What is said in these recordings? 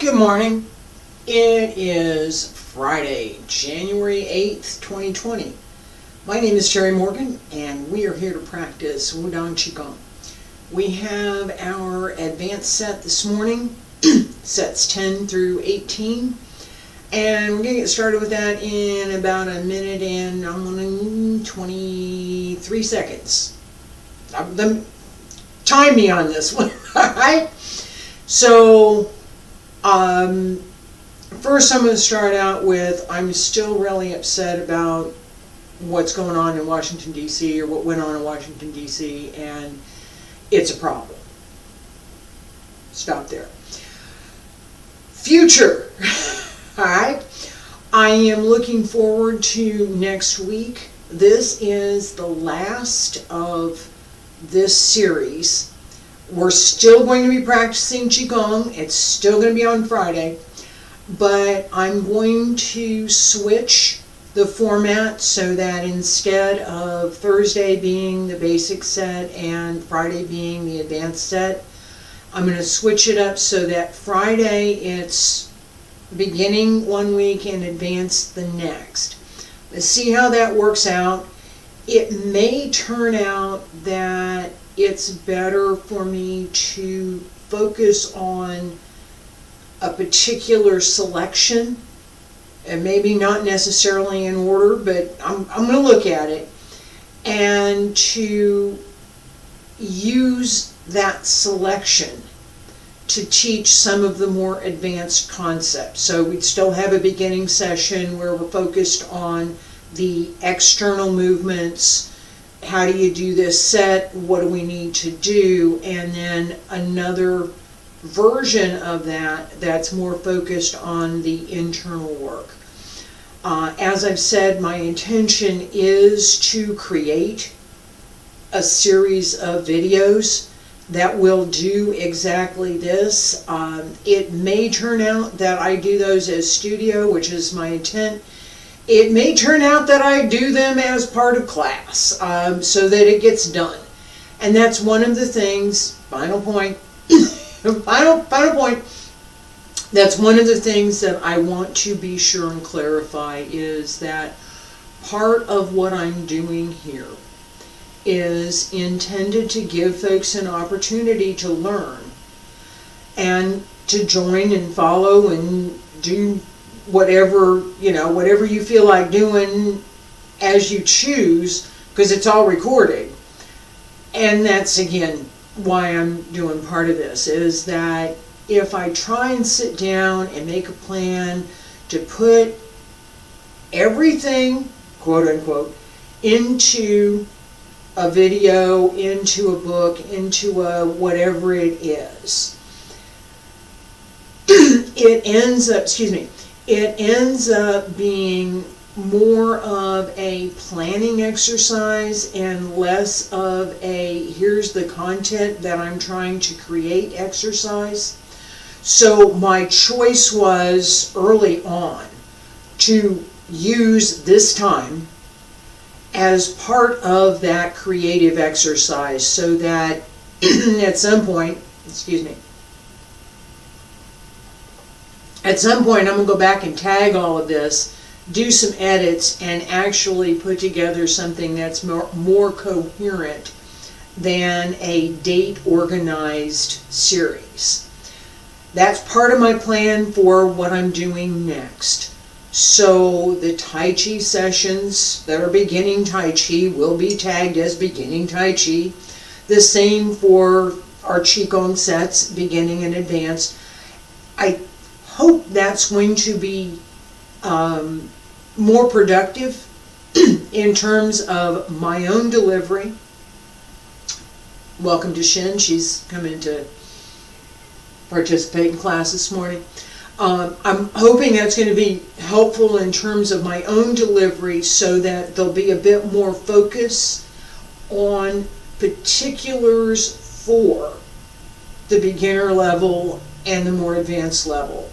Good morning. It is Friday, January 8th, 2020. My name is Terry Morgan, and we are here to practice Wudang Qigong. We have our advanced set this morning, sets 10 through 18, and we're going to get started with that in about a minute and 23 seconds. Time me on this one, alright? So, first I'm going to start out with, I'm still really upset about what's going on in Washington, D.C., or what went on in Washington, D.C., and it's a problem. Stop there. Future. Alright? I am looking forward to next week. This is the last of this series. We're still going to be practicing Qigong. It's still going to be on Friday. But I'm going to switch the format so that instead of Thursday being the basic set and Friday being the advanced set, I'm going to switch it up so that Friday it's beginning one week and advanced the next. Let's see how that works out. It may turn out that it's better for me to focus on a particular selection, and maybe not necessarily in order, but I'm going to look at it, and to use that selection to teach some of the more advanced concepts. So we'd still have a beginning session where we're focused on the external movements. How do you do this set? What do we need to do? And then another version of that that's more focused on the internal work. As I've said, my intention is to create a series of videos that will do exactly this. It may turn out that I do those as studio, which is my intent. It may turn out that I do them as part of class, so that it gets done. And that's one of the things, final point, final point, that's one of the things that I want to be sure and clarify, is that part of what I'm doing here is intended to give folks an opportunity to learn and to join and follow and do whatever you feel like doing as you choose, because it's all recorded. And that's again why I'm doing part of this, is that if I try and sit down and make a plan to put everything, quote unquote, into a video, into a book, into a whatever it is, it ends up being more of a planning exercise and less of a here's the content that I'm trying to create exercise. So my choice was early on to use this time as part of that creative exercise, so that at some point I'm going to go back and tag all of this, do some edits, and actually put together something that's more coherent than a date-organized series. That's part of my plan for what I'm doing next. So the Tai Chi sessions that are beginning Tai Chi will be tagged as beginning Tai Chi. The same for our Qigong sets, beginning and advanced. I hope that's going to be more productive in terms of my own delivery. Welcome to Shin. She's come in to participate in class this morning. I'm hoping that's going to be helpful in terms of my own delivery, so that there'll be a bit more focus on particulars for the beginner level and the more advanced level,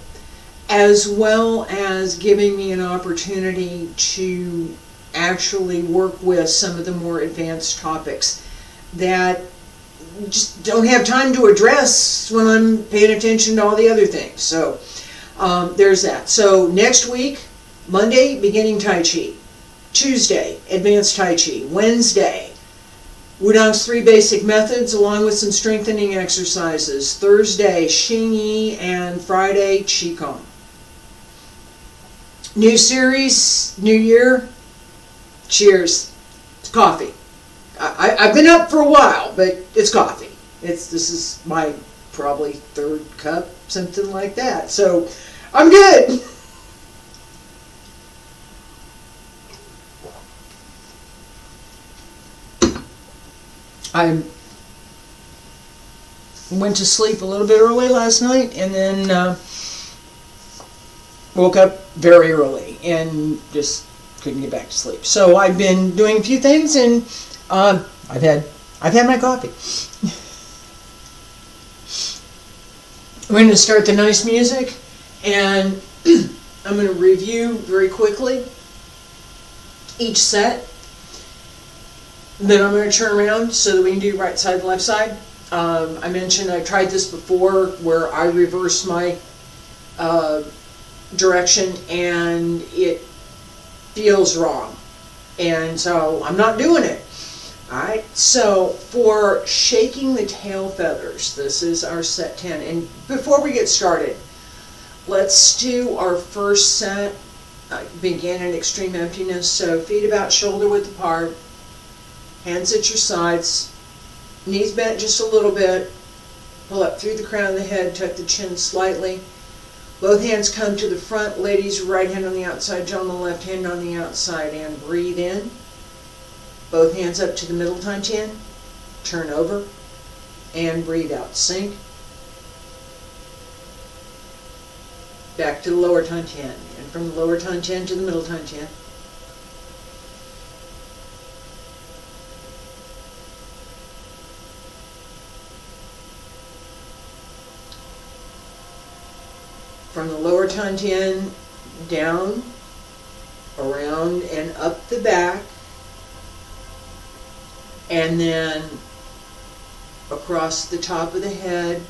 as well as giving me an opportunity to actually work with some of the more advanced topics that just don't have time to address when I'm paying attention to all the other things. So there's that. So next week, Monday, beginning Tai Chi. Tuesday, advanced Tai Chi. Wednesday, Wudang's 3 basic methods along with some strengthening exercises. Thursday, Xing Yi, and Friday, Qigong. New series, new year. Cheers. It's coffee. I've been up for a while, but it's coffee. This is my probably 3rd cup, something like that. So I'm good. I went to sleep a little bit early last night and then woke up very early and just couldn't get back to sleep. So I've been doing a few things and I've had my coffee. We're going to start the nice music and I'm going to review very quickly each set. Then I'm going to turn around so that we can do right side, left side. I mentioned I tried this before where I reversed my direction and it feels wrong. And so I'm not doing it. Alright, so for shaking the tail feathers, this is our set 10. And before we get started, let's do our first set, begin in extreme emptiness. So feet about shoulder width apart. Hands at your sides, knees bent just a little bit, pull up through the crown of the head, tuck the chin slightly. Both hands come to the front, ladies, right hand on the outside, gentlemen, left hand on the outside, and breathe in. Both hands up to the middle Tantian, turn over, and breathe out. Sink. Back to the lower Tantian, and from the lower Tantian to the middle Tantian. From the lower Tantian down, around and up the back, and then across the top of the head,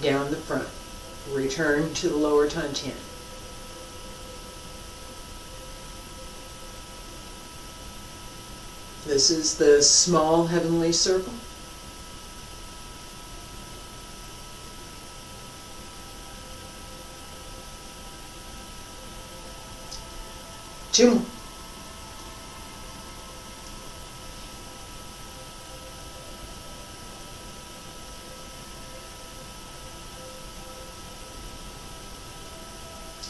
down the front. Return to the lower Tantian. This is the small heavenly circle. Two more.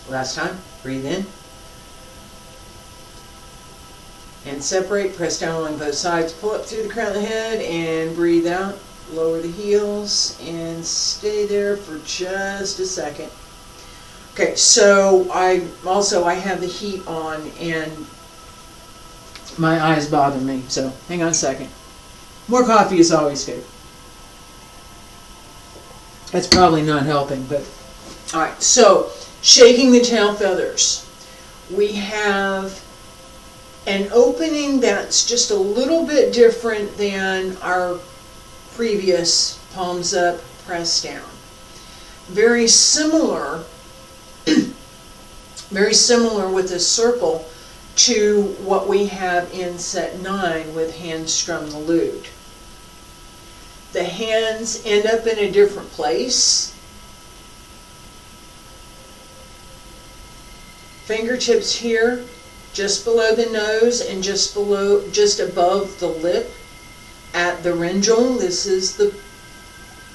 Last time, breathe in. And separate, press down along both sides, pull up through the crown of the head and breathe out. Lower the heels and stay there for just a second. Okay, so I have the heat on and my eyes bother me, so hang on a second. More coffee is always good. That's probably not helping, but alright, so shaking the tail feathers. We have an opening that's just a little bit different than our previous palms up, press down. Very similar with this circle to what we have in set 9 with hands strum the lute. The hands end up in a different place. Fingertips here, just below the nose and just above the lip at the rinjong. This is the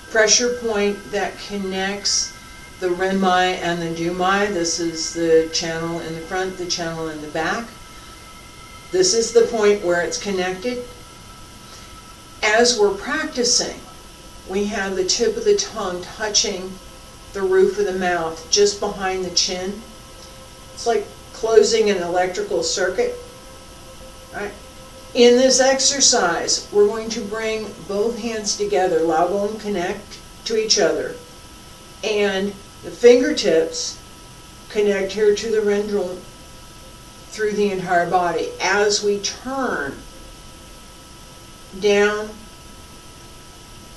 pressure point that connects the renmai and the dumai. This is the channel in the front, the channel in the back. This is the point where it's connected. As we're practicing, we have the tip of the tongue touching the roof of the mouth just behind the chin. It's like closing an electrical circuit. Right? In this exercise, we're going to bring both hands together, lao gong connect to each other, and the fingertips connect here to the rinjong through the entire body. As we turn down,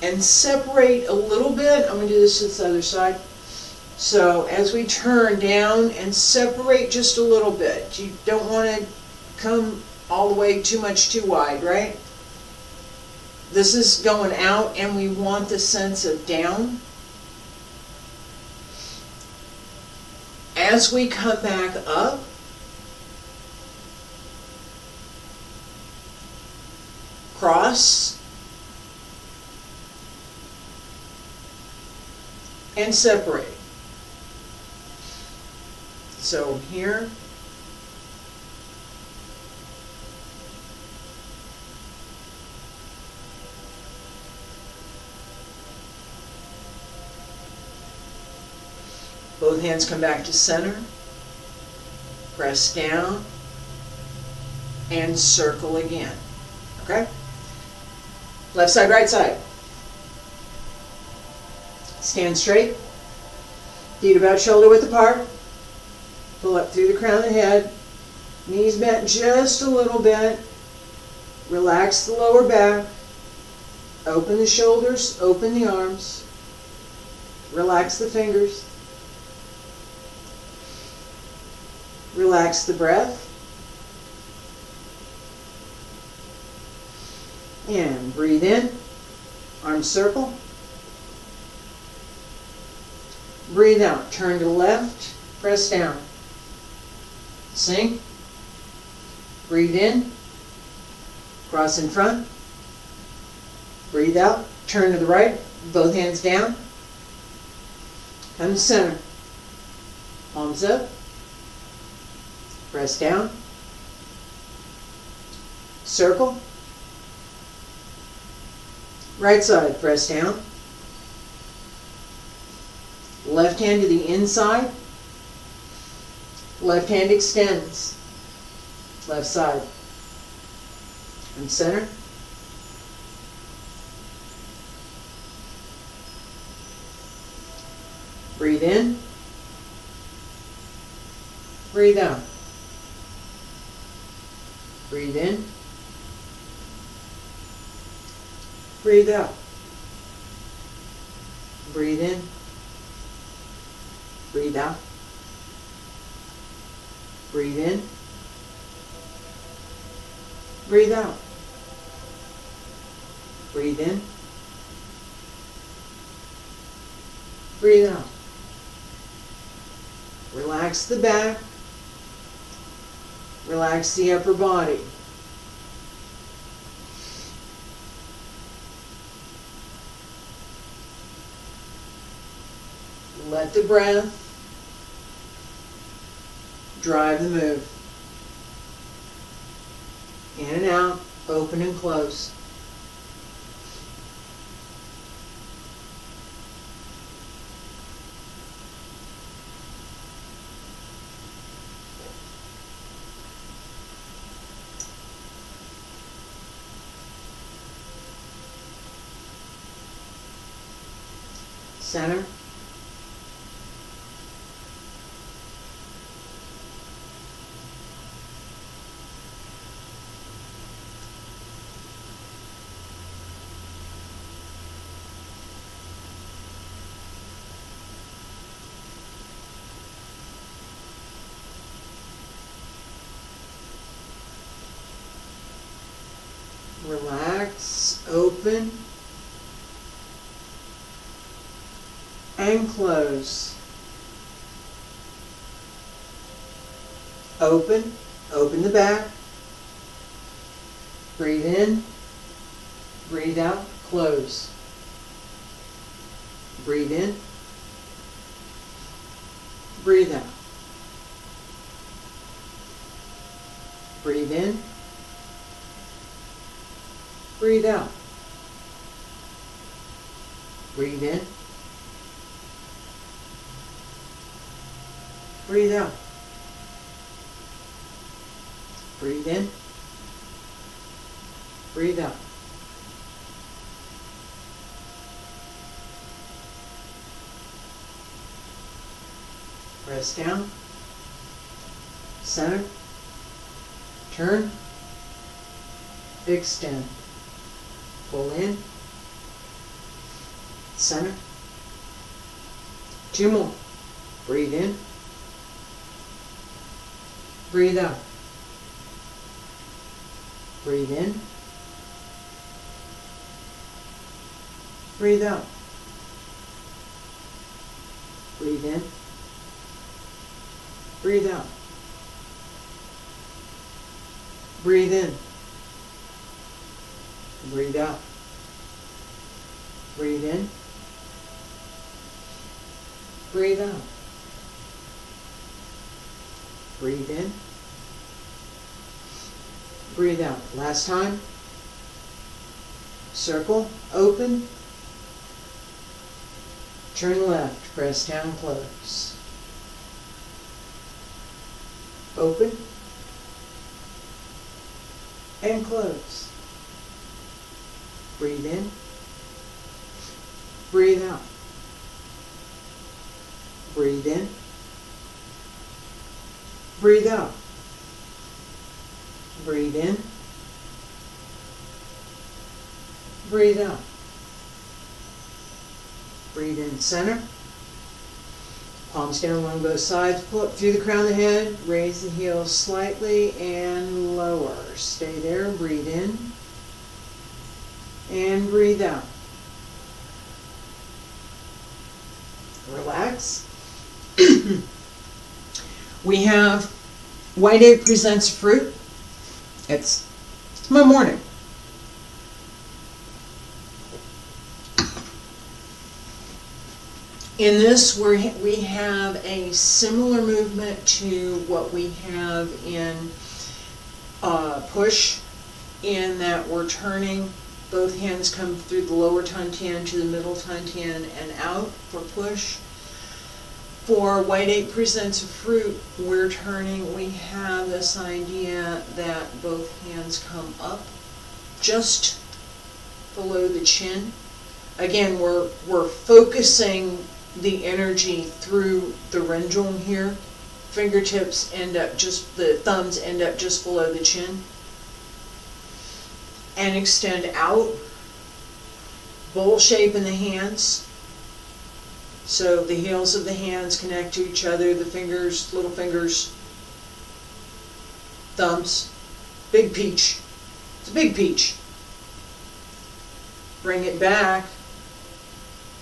and separate a little bit. I'm going to do this to this other side. So as we turn down and separate just a little bit. You don't want to come all the way too wide, right? This is going out and we want the sense of down. As we come back up, cross, and separate. So here, both hands come back to center, press down, and circle again. Okay? Left side, right side. Stand straight, feet about shoulder width apart, pull up through the crown of the head, knees bent just a little bit, relax the lower back, open the shoulders, open the arms, relax the fingers, relax the breath, and breathe in, arms circle. Breathe out, turn to the left, press down. Sink. Breathe in, cross in front. Breathe out, turn to the right, both hands down. Come to center. Palms up. Press down. Circle. Right side, press down. Left hand to the inside. Left hand extends. Left side. And center. Breathe in. Breathe out. Breathe in. Breathe out. Breathe in. Breathe out. Breathe in. Breathe out. Breathe in. Breathe out. Relax the back. Relax the upper body. Let the breath drive the move. In and out, open and close. Center. Relax, open, and close. Open, open the back. Breathe in, breathe out, close. Breathe in, breathe out. Breathe in, breathe out. Breathe in. Breathe out. Breathe in. Breathe out. Press down. Center. Turn. Extend. Pull in. Center. 2 more. Breathe in. Breathe out. Breathe in. Breathe out. Breathe in. Breathe out. Breathe in. Breathe out. Breathe in. Breathe out. Breathe in. Breathe out. Last time. Circle, open. Turn left, press down, close. Open. And close. Breathe in. Breathe out. Breathe in. Breathe out. Breathe in. Breathe out. Breathe in, center. Palms down along both sides. Pull up through the crown of the head. Raise the heels slightly and lower. Stay there. Breathe in. And breathe out. Relax. We have White Ape Presents Fruit. It's my morning. In this, we have a similar movement to what we have in push, in that we're turning, both hands come through the lower tan to the middle tan and out for push. For White Ape Presents a Fruit, we're turning, we have this idea that both hands come up just below the chin. Again, we're focusing the energy through the rendulum here. Fingertips end up just, the thumbs end up just below the chin. And extend out. Bowl shape in the hands. So the heels of the hands connect to each other, the fingers, little fingers, thumbs. Big peach. It's a big peach. Bring it back.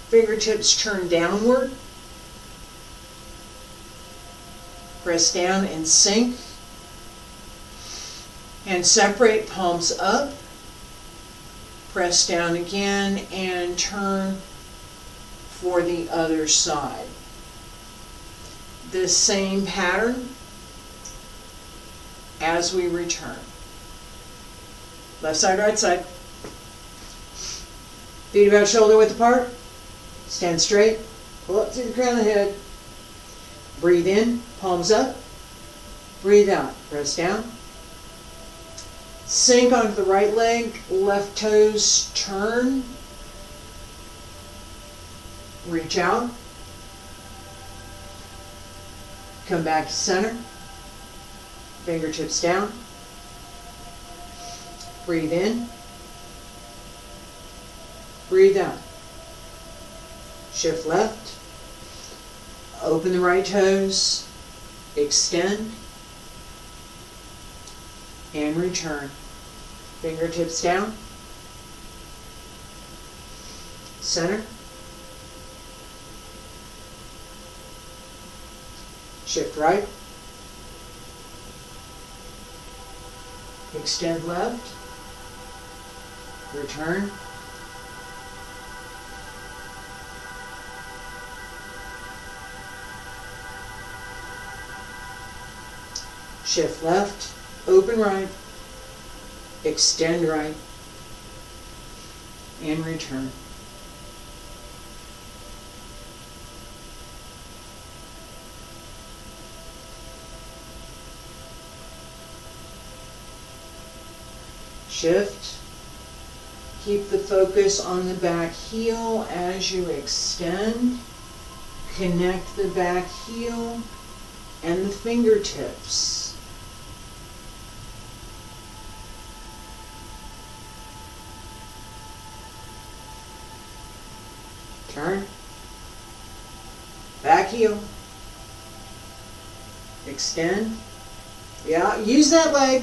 Fingertips turn downward. Press down and sink. And separate, palms up. Press down again and turn for the other side. This same pattern as we return. Left side, right side. Feet about shoulder width apart. Stand straight. Pull up through the crown of the head. Breathe in, palms up. Breathe out. Press down. Sink onto the right leg. Left toes turn. Reach out. Come back to center. Fingertips down. Breathe in. Breathe out. Shift left. Open the right toes. Extend. And return. Fingertips down. Center. Shift right. Extend left. Return. Shift left. Open right. Extend right. And return. Shift. Keep the focus on the back heel as you extend. Connect the back heel and the fingertips. Turn. Back heel. Extend. Yeah, use that leg.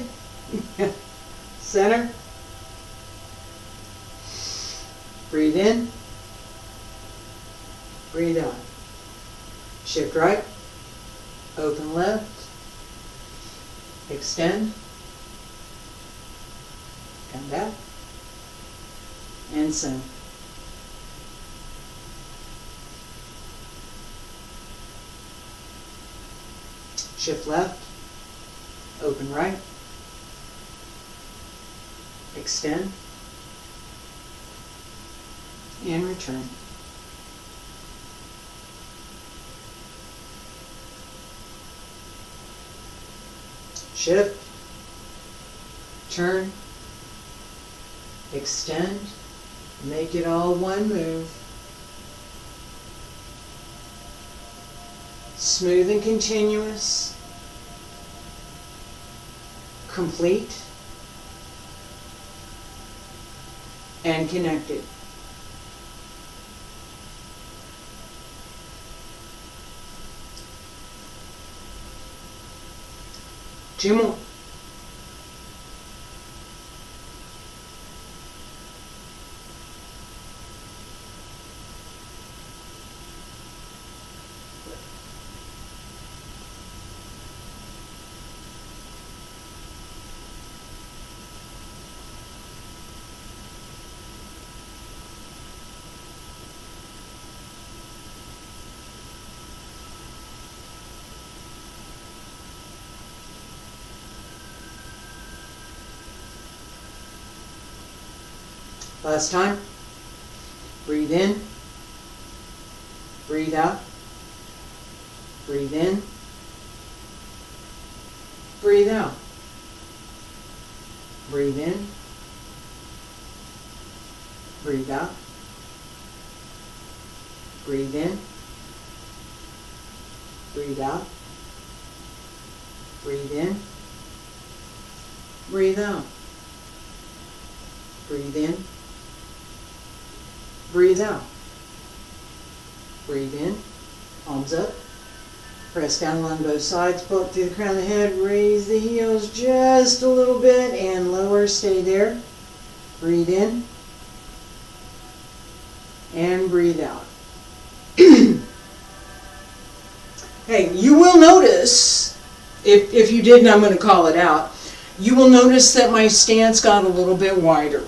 Center. Breathe in. Breathe out. Shift right. Open left. Extend. Come back. And center. Shift left. Open right. Extend. And return. Shift. Turn. Extend. Make it all one move. Smooth and continuous. Complete. And connected. Two more. Last time. Breathe in. Breathe out. Breathe in. Breathe out. Breathe in. Breathe out. Breathe in. Breathe out. Breathe in. Breathe out. Breathe in. Breathe out. Breathe in. Palms up. Press down along both sides. Pull up through the crown of the head. Raise the heels just a little bit and lower. Stay there. Breathe in. And breathe out. Hey, you will notice, if you didn't, I'm going to call it out. You will notice that my stance got a little bit wider.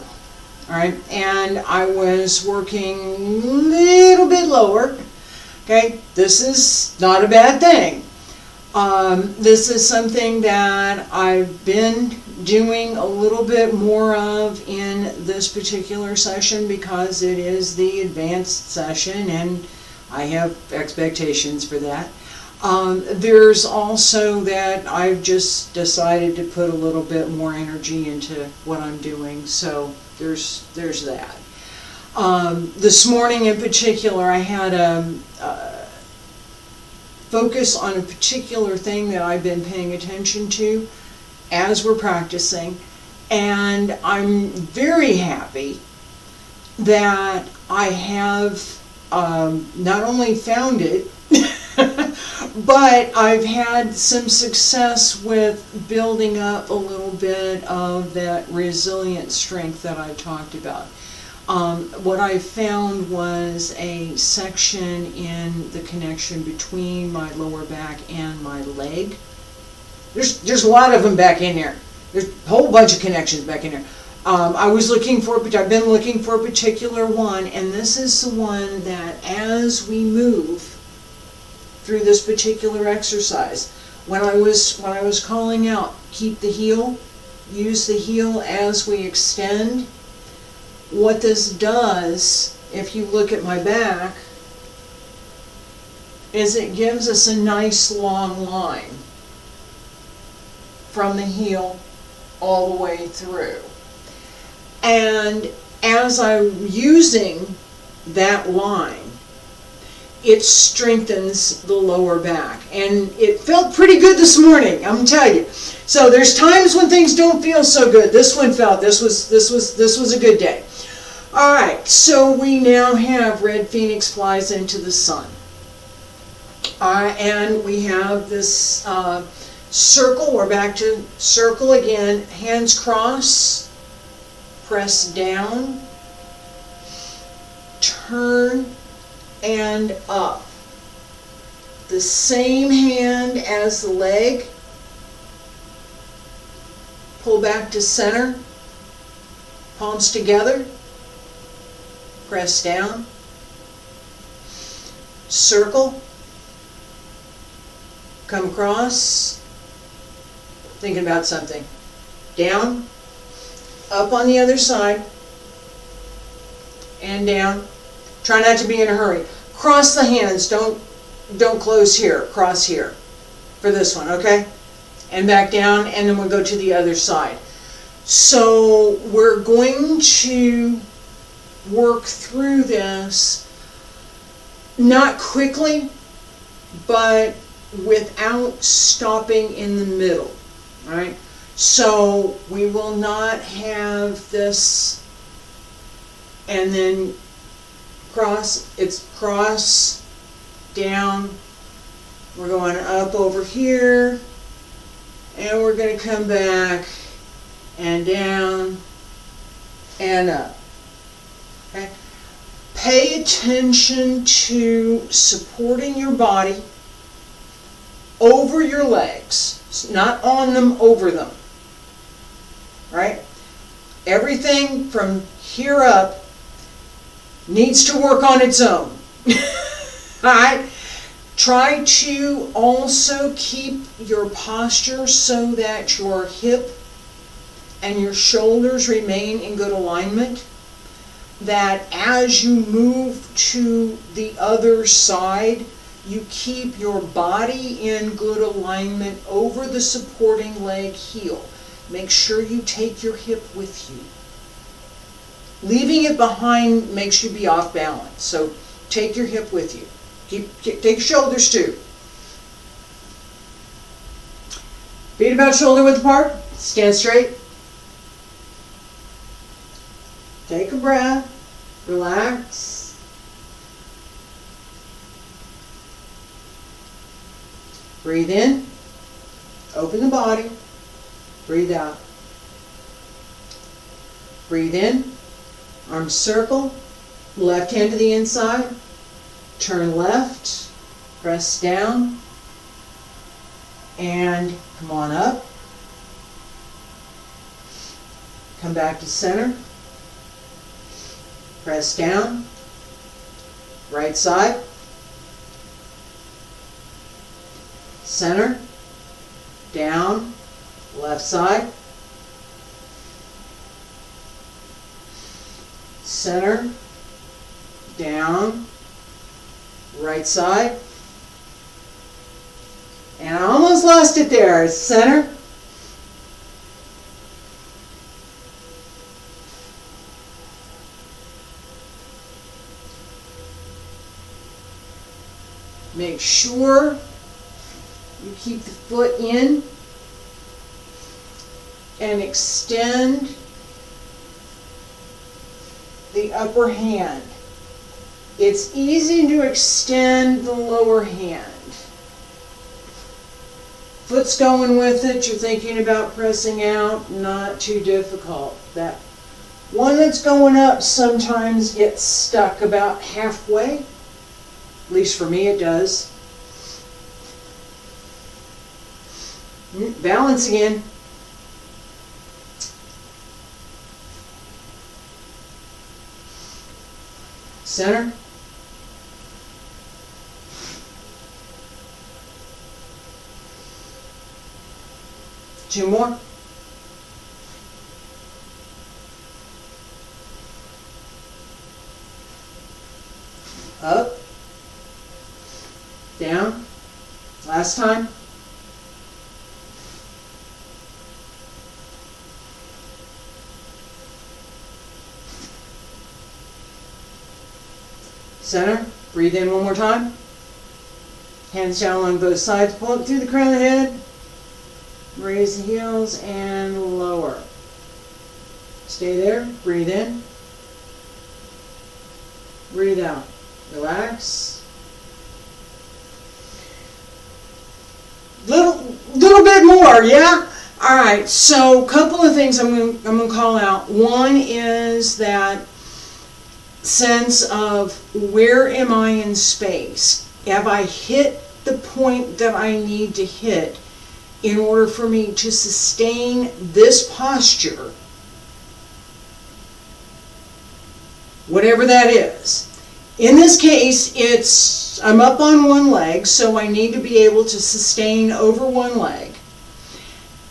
Alright, and I was working a little bit lower. Okay, this is not a bad thing. This is something that I've been doing a little bit more of in this particular session because it is the advanced session and I have expectations for that. There's also that I've just decided to put a little bit more energy into what I'm doing, so there's that. This morning in particular, I had a focus on a particular thing that I've been paying attention to as we're practicing, and I'm very happy that I have not only found it, but I've had some success with building up a little bit of that resilient strength that I talked about. What I found was a section in the connection between my lower back and my leg. There's a lot of them back in there. There's a whole bunch of connections back in there. I've been looking for a particular one, and this is the one that as we move through this particular exercise, when I was calling out, keep the heel, use the heel as we extend, what this does, if you look at my back, is it gives us a nice long line from the heel all the way through. And as I'm using that line, it strengthens the lower back, and it felt pretty good this morning, I'm telling you. So there's times when things don't feel so good. This one felt, this was a good day. Alright, so we now have Red Phoenix flies into the sun. And we have this circle. We're back to circle again. Hands cross, press down, turn, and up. The same hand as the leg. Pull back to center, palms together, press down, circle, come across, thinking about something, down, up on the other side, and down. Try not to be in a hurry. Cross the hands, don't close here, cross here for this one, okay? And back down, and then we'll go to the other side. So we're going to work through this, not quickly, but without stopping in the middle, right? So we will not have this and then cross, it's cross, down, we're going up over here, and we're going to come back and down and up. Okay? Pay attention to supporting your body over your legs, not on them, over them. Right? Everything from here up needs to work on its own. Alright? Try to also keep your posture so that your hip and your shoulders remain in good alignment. That as you move to the other side, you keep your body in good alignment over the supporting leg heel. Make sure you take your hip with you. Leaving it behind makes you be off balance, so take your hip with you. Take your shoulders too. Feet about shoulder width apart. Stand straight. Take a breath. Relax. Breathe in. Open the body. Breathe out. Breathe in. Arms circle. Left hand to the inside. Turn left, press down, and come on up. Come back to center. Press down. Right side. Center. Down. Left side. Center. Down. Right side. And I almost lost it there. Center. Make sure you keep the foot in and extend the upper hand. It's easy to extend the lower hand. Foot's going with it, you're thinking about pressing out, not too difficult. That one that's going up sometimes gets stuck about halfway. At least for me it does. Balance again. Center. Two more. Up. Down. Last time. Center. Breathe in one more time. Hands down along both sides. Pull up through the crown of the head. Raise the heels and lower. Stay there. Breathe in. Breathe out. Relax. Little bit more, yeah? All right, so a couple of things I'm gonna call out. One is that sense of where am I in space? Have I hit the point that I need to hit in order for me to sustain this posture, whatever that is? In this case, I'm up on one leg, so I need to be able to sustain over one leg.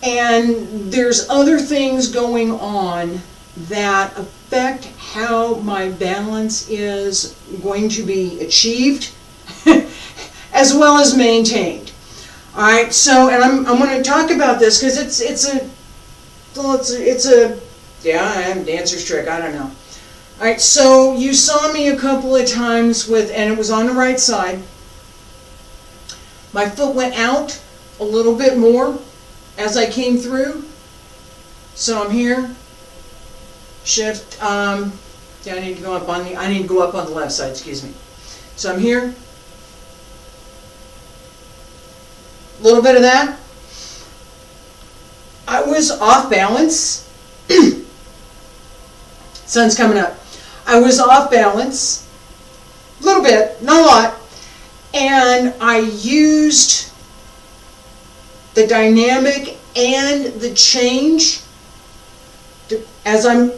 And there's other things going on that affect how my balance is going to be achieved as well as maintained. All right, so, and I'm going to talk about this because it's a dancer's trick, I don't know. All right, so you saw me a couple of times and it was on the right side. My foot went out a little bit more as I came through. So I'm here. Shift. I need to go up on the left side. Excuse me. So I'm here. A little bit of that. I was off balance. Sun's coming up. I was off balance, a little bit, not a lot, and I used the dynamic and the change as I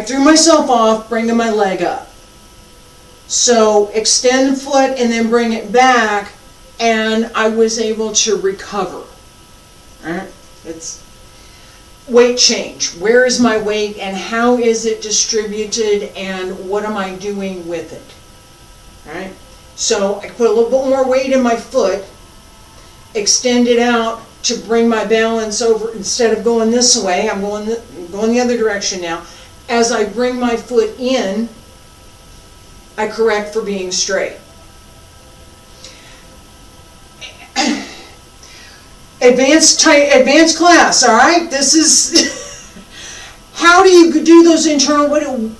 threw myself off, bringing my leg up. So extend the foot and then bring it back, and I was able to recover. All right, it's weight change. Where is my weight and how is it distributed and what am I doing with it? All right. So I put a little bit more weight in my foot, extend it out to bring my balance over. Instead of going this way, I'm going the other direction now. As I bring my foot in, I correct for being straight. Advanced class, all right? This is, how do you do those internal,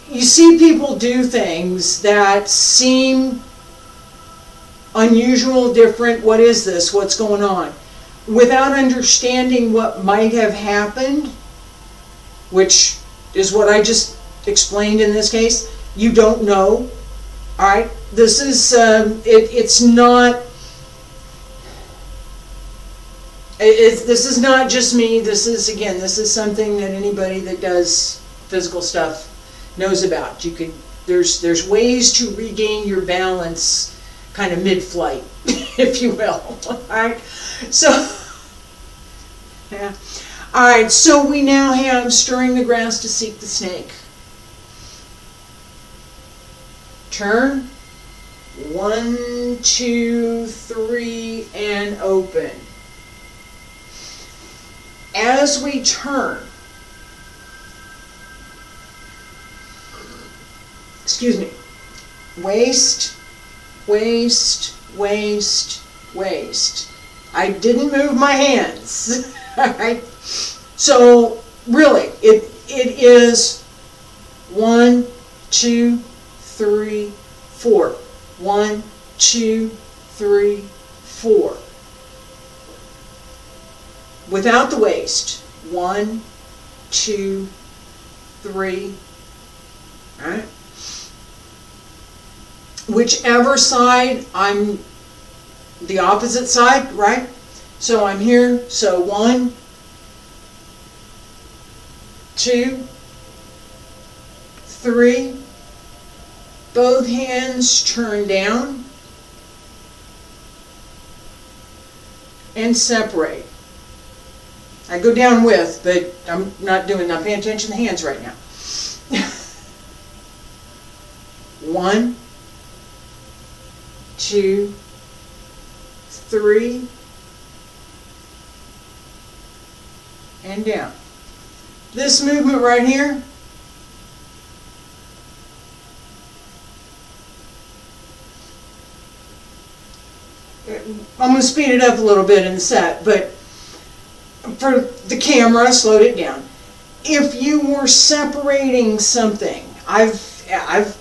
you see people do things that seem unusual, different, what is this, what's going on? Without understanding what might have happened, which is what I just explained in this case, you don't know, all right? This is, it's not, this is not just me. This is something that anybody that does physical stuff knows about. There's ways to regain your balance kind of mid-flight, if you will. All right. So, yeah. All right. So we now have stirring the grass to seek the snake. Turn. 1, 2, 3, and open. As we turn, excuse me, waist, waist, waist, waist. I didn't move my hands. All right. So really, it is 1, 2, 3, 4. 1, 2, 3, 4. Without the waist. 1, 2, 3. All right. Whichever side, I'm the opposite side, right? So I'm here. So 1, 2, 3. Both hands turn down and separate. I go down with, but I'm not paying attention to the hands right now. 1, 2, 3, and down. This movement right here, I'm going to speed it up a little bit in the set, but for the camera, I slowed it down. If you were separating something, I've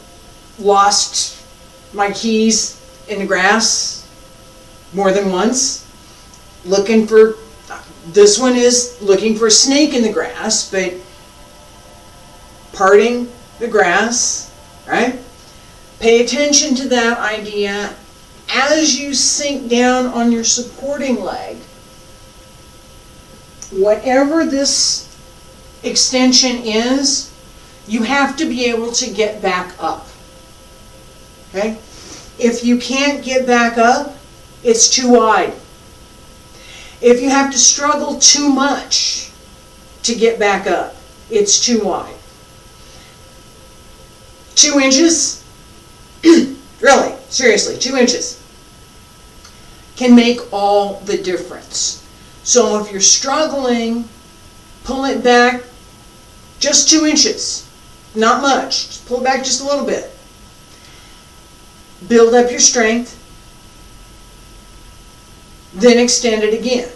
lost my keys in the grass more than once. This one is looking for a snake in the grass, but parting the grass, right? Pay attention to that idea as you sink down on your supporting leg. Whatever this extension is, you have to be able to get back up. Okay? If you can't get back up, it's too wide. If you have to struggle too much to get back up, it's too wide. 2 inches, really, seriously, 2 inches can make all the difference. So if you're struggling, pull it back just 2 inches, not much, just pull it back just a little bit. Build up your strength, then extend it again.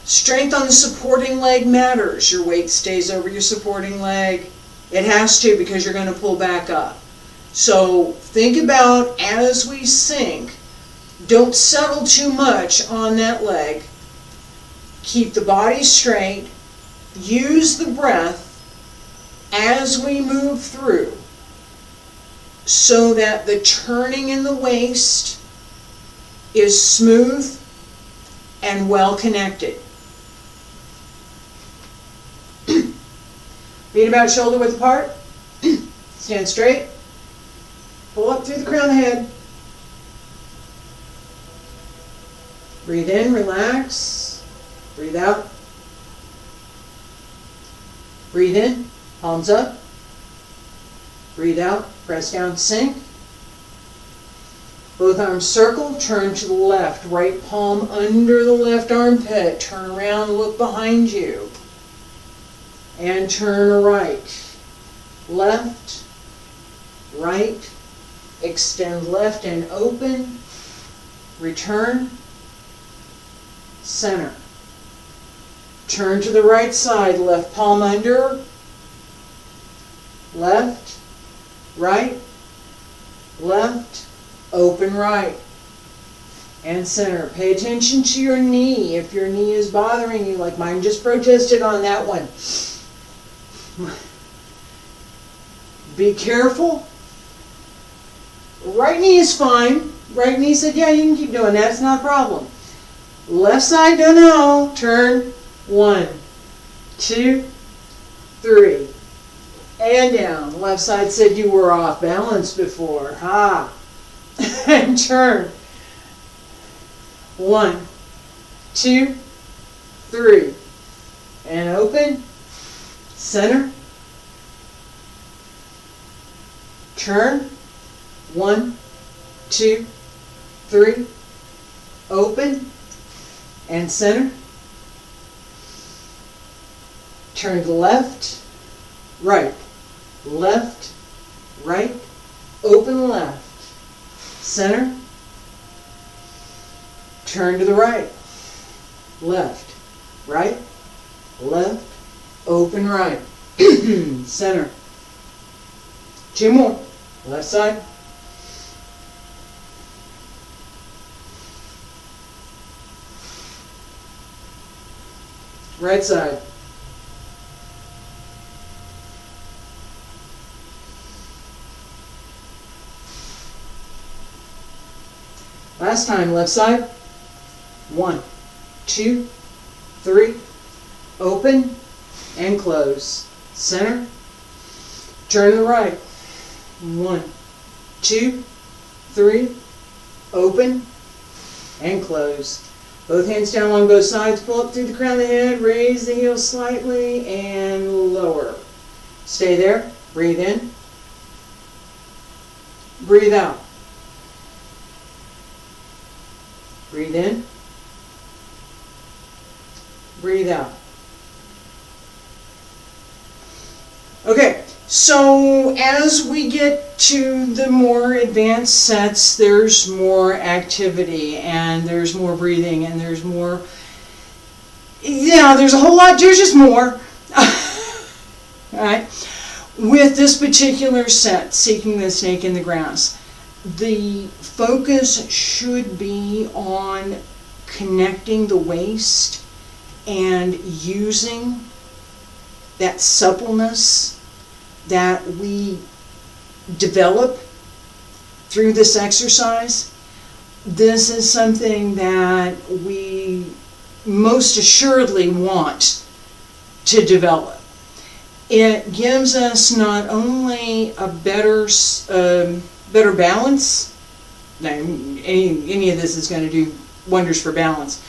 Strength on the supporting leg matters. Your weight stays over your supporting leg. It has to, because you're going to pull back up. So think about, as we sink, don't settle too much on that leg. Keep the body straight. Use the breath as we move through so that the turning in the waist is smooth and well connected. Feet about shoulder width apart. Stand straight. Pull up through the crown of the head. Breathe in, relax. Breathe out. Breathe in, palms up. Breathe out, press down, sink. Both arms circle, turn to the left. Right palm under the left armpit. Turn around, look behind you. And turn right. Left, right. Extend left and open. Return. Center. Turn to the right side. Left palm under. Left, right, left. Open right and center. Pay attention to your knee. If your knee is bothering you, like mine just protested on that one, be careful. Right knee is fine. Right knee said, yeah, you can keep doing that. It's not a problem. Left side, don't know. Turn. 1, 2, 3. And down. Left side said you were off balance before. Ha. And turn. 1, 2, 3. And open. Center. Turn. 1, 2, 3. Open. And center. Turn to the left. Right. Left. Right. Open left. Center. Turn to the right. Left. Right. Left. Open right. Center. 2 more. Left side. Right side. Last time, left side. 1, 2, 3. Open and close. Center. Turn to the right. 1, 2, 3. Open and close. Both hands down along both sides. Pull up through the crown of the head. Raise the heels slightly and lower. Stay there. Breathe in. Breathe out. Breathe in. Breathe out. Okay, so as we get to the more advanced sets, there's more activity and there's more breathing and there's more, there's a whole lot, there's just more. All right. With this particular set, Seeking the Snake in the Grass, the focus should be on connecting the waist and using that suppleness that we develop through this exercise. This is something that we most assuredly want to develop. It gives us not only a better balance. Any of this is going to do wonders for balance.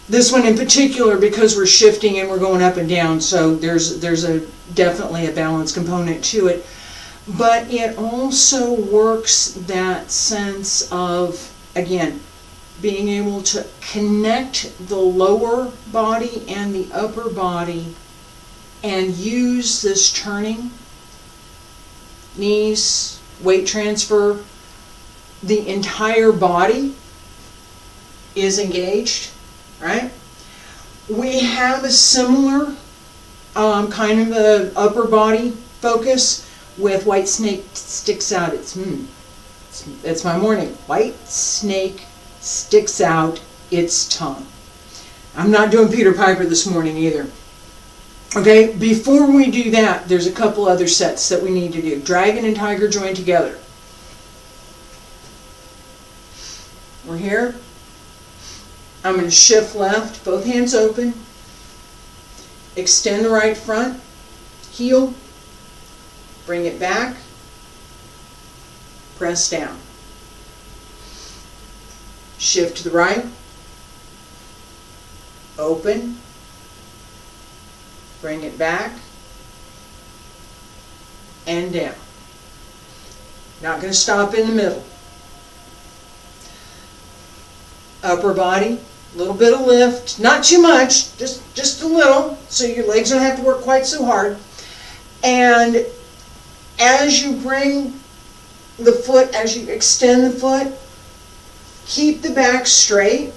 This one in particular, because we're shifting and we're going up and down, so there's definitely a balance component to it. But it also works that sense of, again, being able to connect the lower body and the upper body and use this turning, knees, weight transfer. The entire body is engaged, right? We have a similar kind of a upper body focus with White Snake Sticks Out it's my morning. White Snake sticks out its tongue. I'm not doing Peter Piper this morning either. Okay, before we do that, there's a couple other sets that we need to do. Dragon and Tiger joined together. We're here. I'm going to shift left, both hands open. Extend the right front, heel, bring it back, press down. Shift to the right, open, bring it back, and down. Not going to stop in the middle. Upper body, a little bit of lift, not too much, just a little, so your legs don't have to work quite so hard. And as you bring the foot, as you extend the foot, keep the back straight.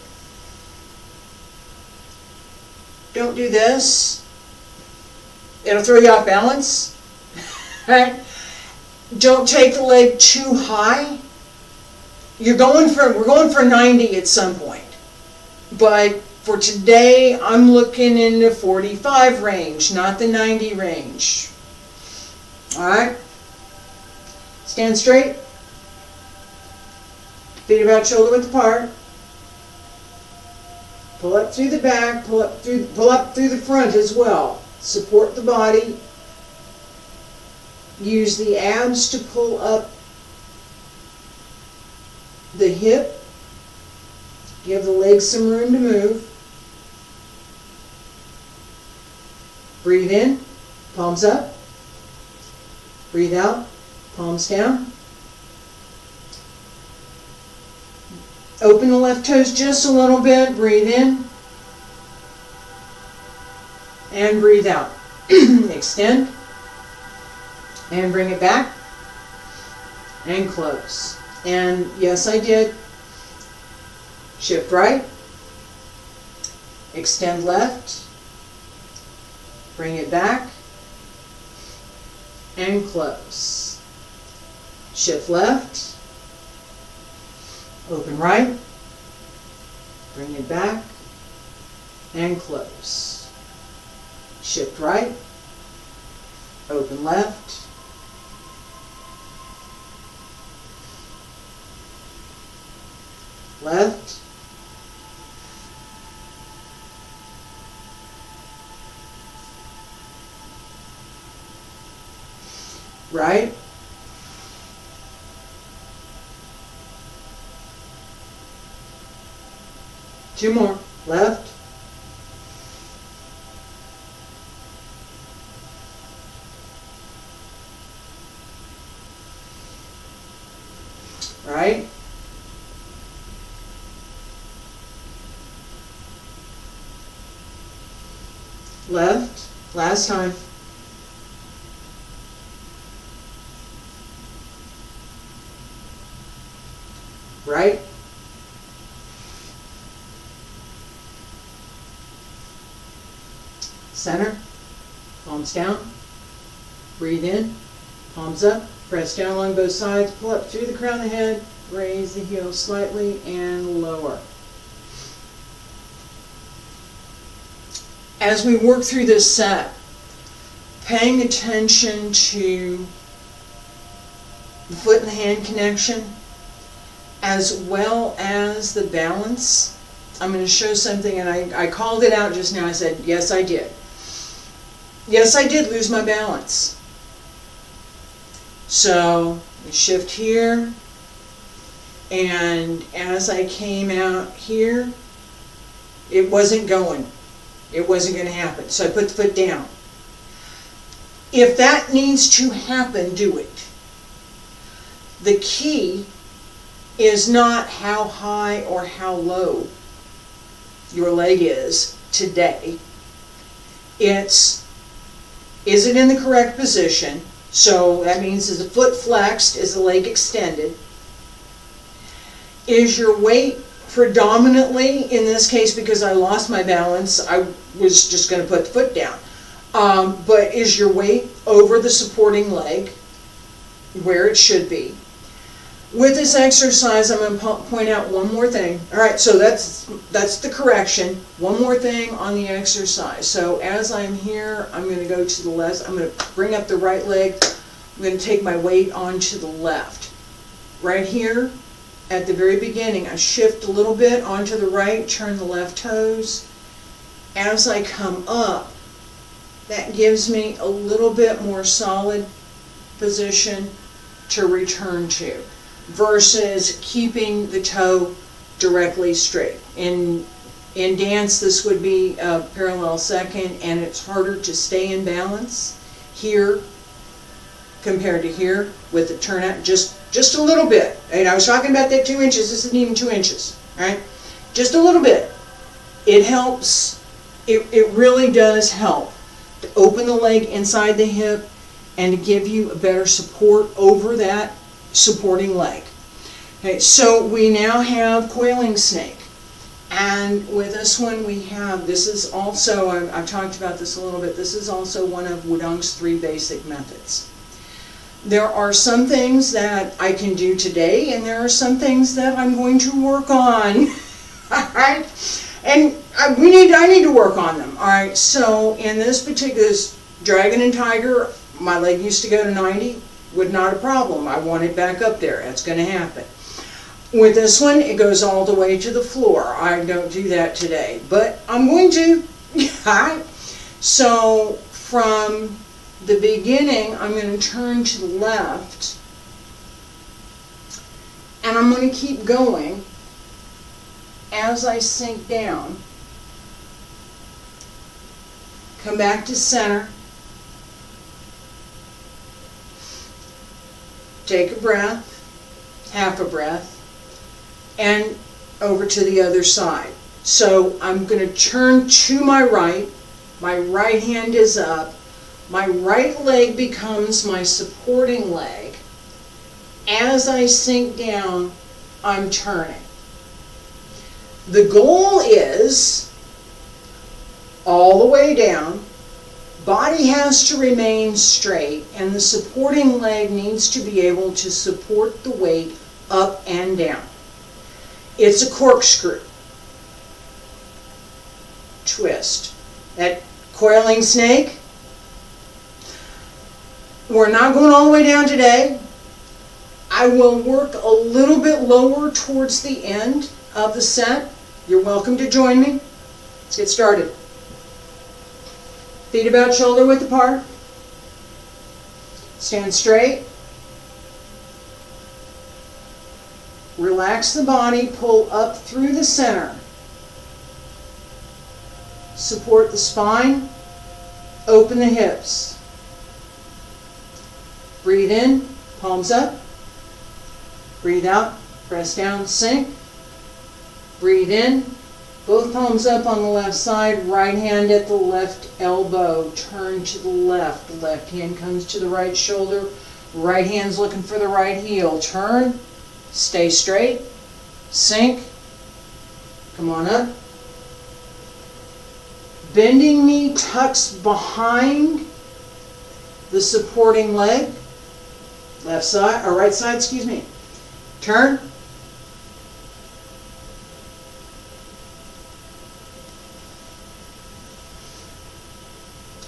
Don't do this. It'll throw you off balance. Right? Don't take the leg too high. We're going for 90 at some point. But for today, I'm looking in the 45 range, not the 90 range. Alright? Stand straight. Feet about shoulder width apart. Pull up through the back, pull up through the front as well. Support the body. Use the abs to pull up the hip. Give the legs some room to move. Breathe in, palms up. Breathe out, palms down. Open the left toes just a little bit. Breathe in. And breathe out. Extend. And bring it back. And close. And yes, I did. Shift right. Extend left. Bring it back. And close. Shift left. Open right. Bring it back. And close. Shift right. Open left. Left. Right. Two more. Left. Right. Left. Last time. Right. Center. Palms down. Breathe in. palms up, press down along both sides, pull up through the crown of the head, raise the heel slightly and lower. As we work through this set, paying attention to the foot and the hand connection, as well as the balance. I'm going to show something, and I called it out just now. I said, yes, I did. Yes, I did lose my balance. So, we shift here, and as I came out here, it wasn't going. It wasn't going to happen. So I put the foot down. If that needs to happen, do it. The key is not how high or how low your leg is today. It's, is it in the correct position? So that means, is the foot flexed? Is the leg extended? Is your weight predominantly, in this case because I lost my balance, I was just going to put the foot down. But is your weight over the supporting leg where it should be? With this exercise, I'm going to point out one more thing. All right, so that's the correction. One more thing on the exercise. So as I'm here, I'm going to go to the left. I'm going to bring up the right leg. I'm going to take my weight onto the left. Right here, at the very beginning, I shift a little bit onto the right, turn the left toes. As I come up, that gives me a little bit more solid position to return to, versus keeping the toe directly straight. In dance, this would be a parallel second, and it's harder to stay in balance here compared to here with the turnout, just a little bit. And I was talking about that 2 inches. This isn't even 2 inches, right? Just a little bit. It helps. It really does help to open the leg inside the hip and to give you a better support over that supporting leg. Okay, so we now have Coiling Snake. And with this one we have, this is also, I've talked about this a little bit, this is also one of Wudang's 3 basic methods. There are some things that I can do today, and there are some things that I'm going to work on. Alright? And I need to work on them. Alright, so in this particular Dragon and Tiger, my leg used to go to 90, with not a problem. I want it back up there. That's going to happen. With this one, it goes all the way to the floor. I don't do that today, but I'm going to. Alright? So from the beginning, I'm going to turn to the left, and I'm going to keep going as I sink down. Come back to center. Take a breath, half a breath, and over to the other side. So I'm going to turn to my right hand is up, my right leg becomes my supporting leg. As I sink down, I'm turning. The goal is all the way down. Body has to remain straight, and the supporting leg needs to be able to support the weight up and down. It's a corkscrew. Twist. That Coiling Snake, we're not going all the way down today. I will work a little bit lower towards the end of the set. You're welcome to join me. Let's get started. Feet about shoulder width apart. Stand straight. Relax the body, pull up through the center. Support the spine, open the hips. Breathe in, palms up. Breathe out, press down, sink. Breathe in, both palms up on the left side, right hand at the left elbow. Turn to the left. Left hand comes to the right shoulder. Right hand's looking for the right heel. Turn, stay straight, sink. Come on up. Bending knee tucks behind the supporting leg. Left side, or right side, excuse me. Turn.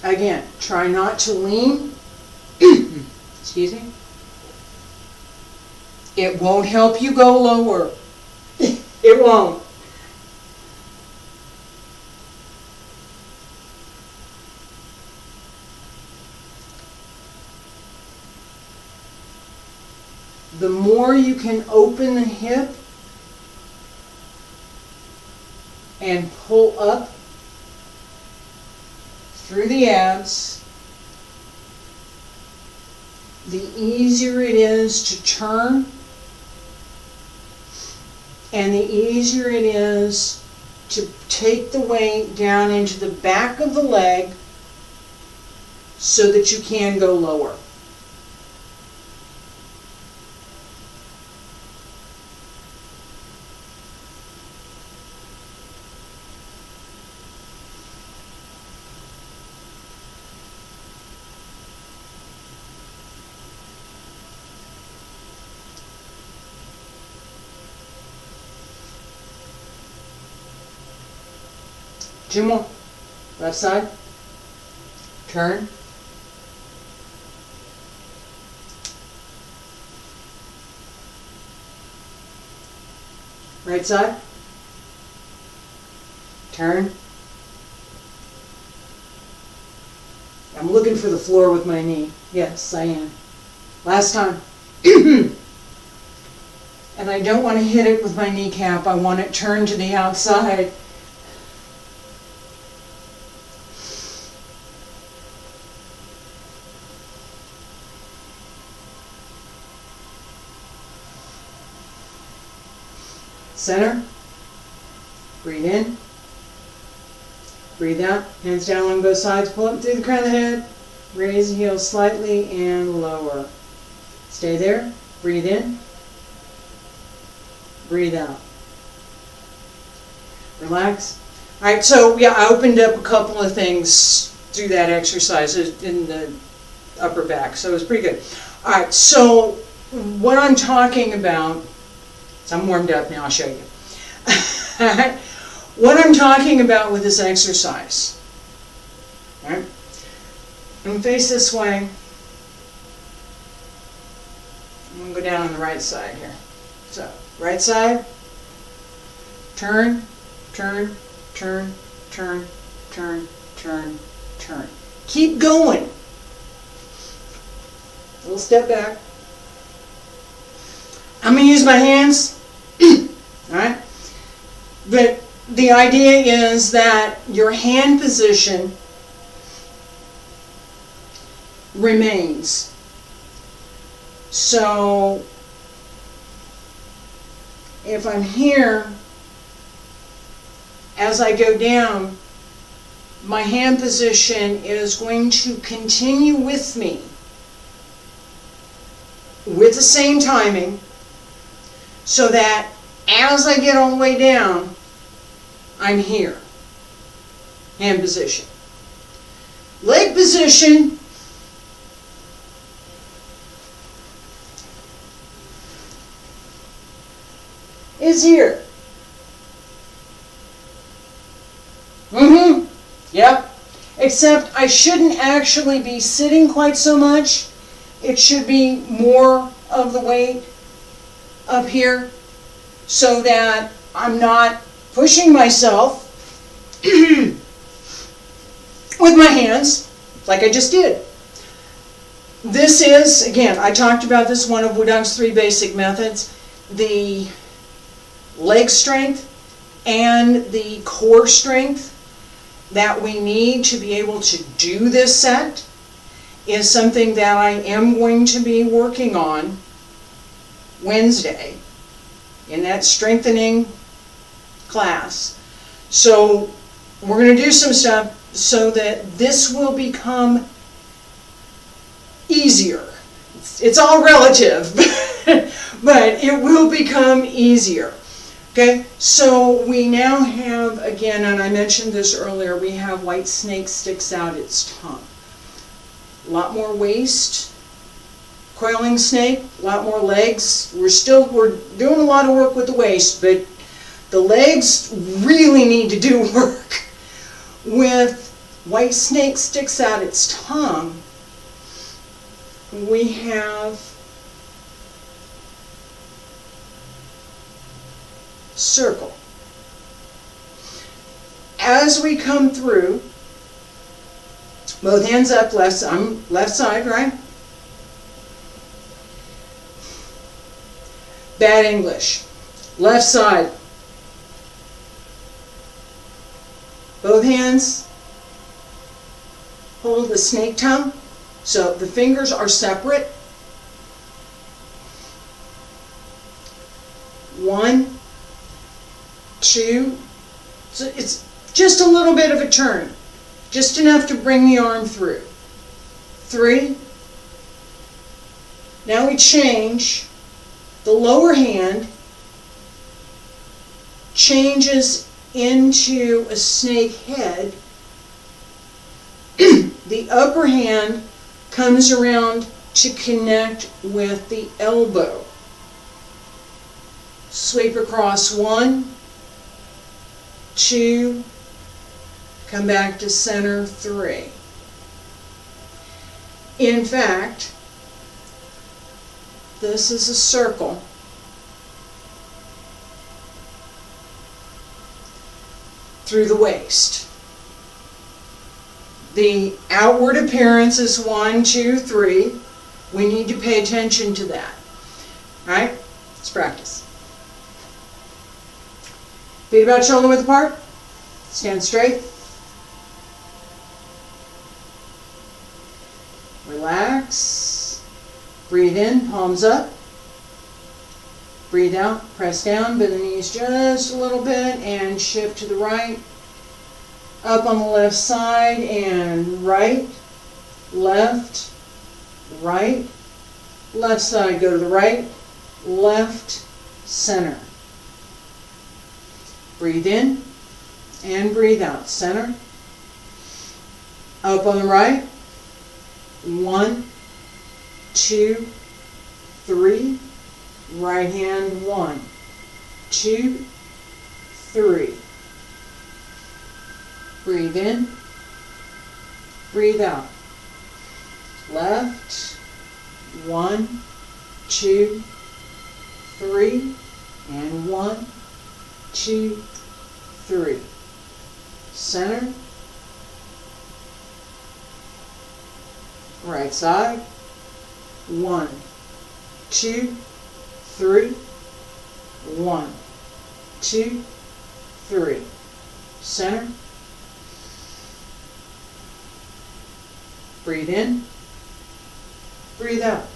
Again, try not to lean. Excuse me. It won't help you go lower. It won't. The more you can open the hip and pull up through the abs, the easier it is to turn, and the easier it is to take the weight down into the back of the leg so that you can go lower. Two more. Left side. Turn. Right side. Turn. I'm looking for the floor with my knee. Yes, I am. Last time. And I don't want to hit it with my kneecap. I want it turned to the outside. Center. Breathe in. Breathe out. Hands down along both sides. Pull up through the crown of the head. Raise the heels slightly and lower. Stay there. Breathe in. Breathe out. Relax. All right, so yeah, I opened up a couple of things through that exercise in the upper back, so it was pretty good. All right, so what I'm talking about, so I'm warmed up now, I'll show you. What I'm talking about with this exercise, all right, I'm going to face this way. I'm going to go down on the right side here. So, right side, turn, turn, turn, turn, turn, turn, turn. Keep going. A little step back. I'm going to use my hands. All right? But the idea is that your hand position remains. So if I'm here, as I go down, my hand position is going to continue with me with the same timing, so that as I get all the way down, I'm here. Hand position. Leg position is here. Yep. Except I shouldn't actually be sitting quite so much. It should be more of the weight up here so that I'm not pushing myself with my hands like I just did. This is, again, I talked about this, one of Wudang's 3 basic methods. The leg strength and the core strength that we need to be able to do this set is something that I am going to be working on Wednesday in that strengthening class. So we're going to do some stuff so that this will become easier. It's all relative, but it will become easier. Okay, so we now have, again, and I mentioned this earlier, we have white snake sticks out its tongue. A lot more waist, Coiling Snake, a lot more legs. We're doing a lot of work with the waist, but the legs really need to do work. With White Snake sticks out its tongue, we have circle. As we come through, both hands up, left side, right? Bad English. Left side. Both hands hold the snake tongue, so the fingers are separate. 1, 2, so it's just a little bit of a turn, just enough to bring the arm through. 3. Now we change. The lower hand changes into a snake head. The upper hand comes around to connect with the elbow. Sweep across 1, 2, come back to center 3. In fact, this is a circle. Through the waist. The outward appearance is 1, 2, 3. We need to pay attention to that. All right? Let's practice. Feet about shoulder width apart. Stand straight. Relax. Breathe in, palms up. Breathe out, press down, bend the knees just a little bit and shift to the right. Up on the left side and right, left, right. Left side, go to the right, left, center. Breathe in and breathe out. Center. Up on the right. 1, 2, 3. Right hand, 1, 2, 3. Breathe in. Breathe out. Left. 1, 2, 3. And 1, 2, 3. Center. Right side. 1, 2, 3. 1, 2, 3. Center. Breathe in. Breathe out.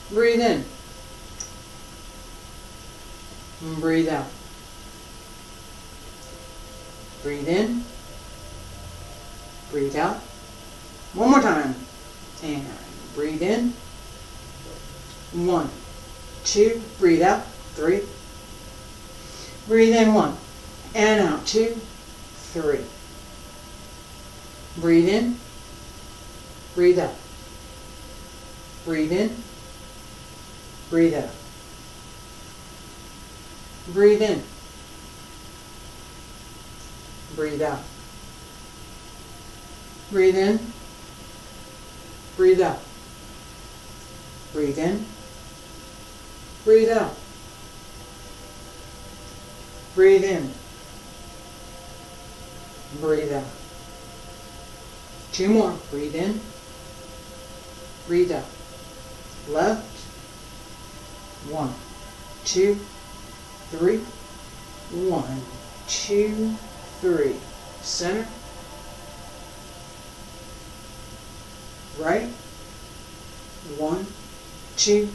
Breathe in. And breathe out. Breathe in. Breathe out. One more time. And breathe in. 1, 2. Breathe out. 3. Breathe in. 1. And out. 2, 3. Breathe in. Breathe out. Breathe in. Breathe out. Breathe in. Breathe out. Breathe in. Breathe out. Breathe in. Breathe out. Breathe in. Breathe out. 2 more. Breathe in. Breathe out. Left. 1, 2, 3. 1, 2, 3. Center. Right. 1, 2,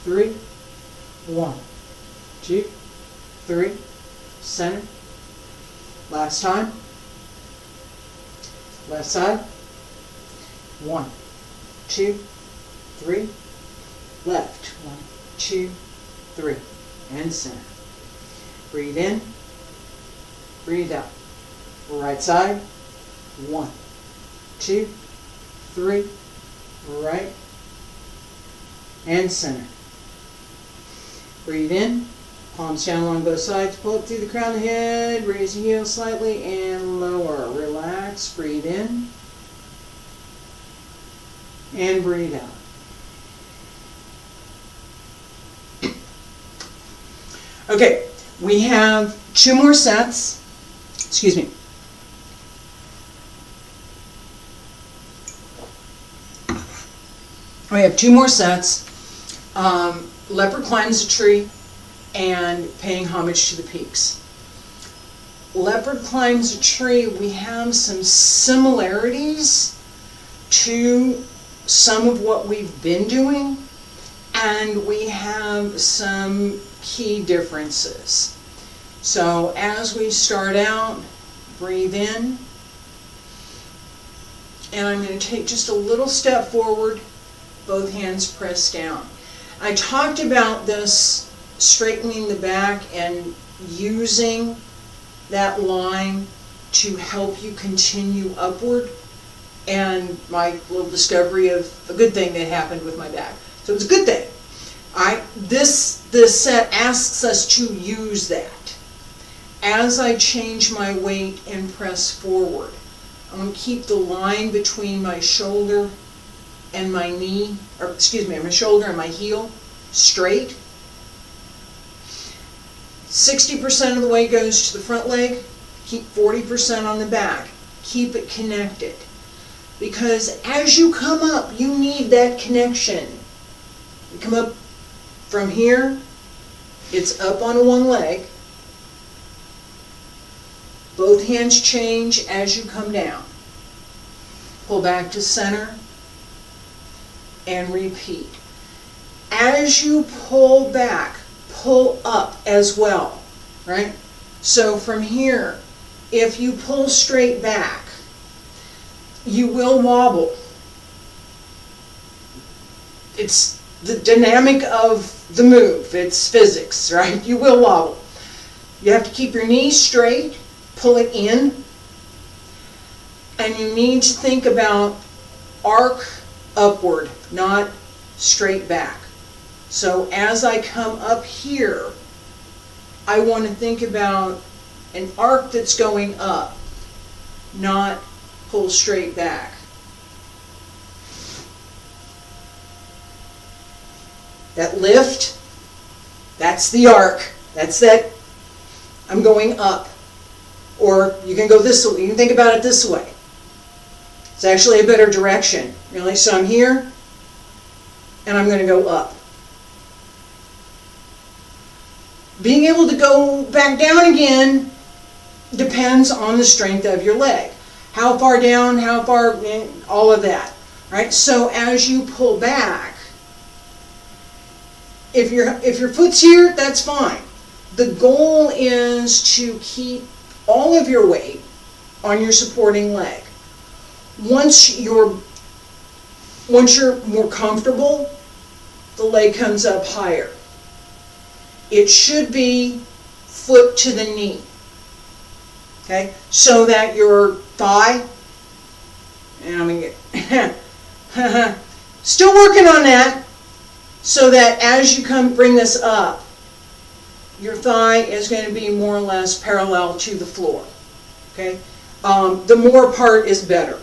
3. 1, 2, 3. Center. Last time. Left side. 1, 2, 3. Left. 1, 2, 3. And center. Breathe in. Breathe out. Right side. 1, 2, 3. right, and center. Breathe in, palms down along both sides, pull up through the crown of the head, raise the heel slightly and lower. Relax, breathe in, and breathe out. Okay, we have 2 more sets. Excuse me. We have 2 more sets. Leopard climbs a tree and paying homage to the peaks. Leopard climbs a tree, we have some similarities to some of what we've been doing, and we have some key differences. So as we start out, breathe in, and I'm going to take just a little step forward, both hands pressed down. I talked about this straightening the back and using that line to help you continue upward, and my little discovery of a good thing that happened with my back. So it's a good thing. This set asks us to use that. As I change my weight and press forward, I'm going to keep the line between my shoulder and my knee, or excuse me, my shoulder and my heel straight. 60% of the weight goes to the front leg, keep 40% on the back. Keep it connected. Because as you come up, you need that connection. You come up from here, it's up on one leg. Both hands change as you come down. Pull back to center and repeat. As you pull back, pull up as well, right? So from here, if you pull straight back, you will wobble. It's the dynamic of the move. It's physics, right? You will wobble. You have to keep your knees straight, pull it in, and you need to think about arc upward, not straight back. So as I come up here, I want to think about an arc that's going up, not pull straight back. That lift, that's the arc. That's that I'm going up. Or you can go this way. You can think about it this way. It's actually a better direction. Really, so I'm here, and I'm going to go up. Being able to go back down again depends on the strength of your leg. How far down, how far, all of that. Right? So as you pull back, if your foot's here, that's fine. The goal is to keep all of your weight on your supporting leg. Once you're more comfortable, the leg comes up higher. It should be foot to the knee. Okay? So that your thigh, and I'm going to get still working on that, so that as you bring this up, your thigh is going to be more or less parallel to the floor. Okay? The more apart is better.